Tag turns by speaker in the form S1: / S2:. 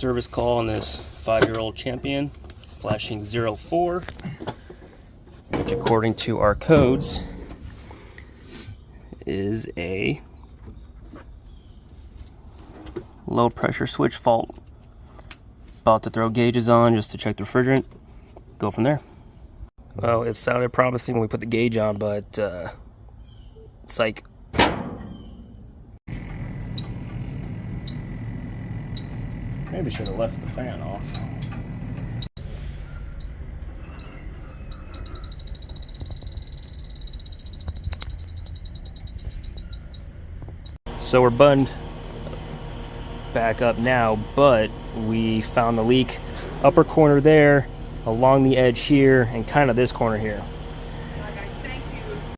S1: service call on this 5-year-old Champion, flashing 04, which according to our codes is a low pressure switch fault. About to throw gauges on just to check the refrigerant, go from there. Well, it sounded promising when we put the gauge on, but psych. Maybe should have left the fan off. So we're buttoned back up now, but we found the leak upper corner there, along the edge here, and kind of this corner here.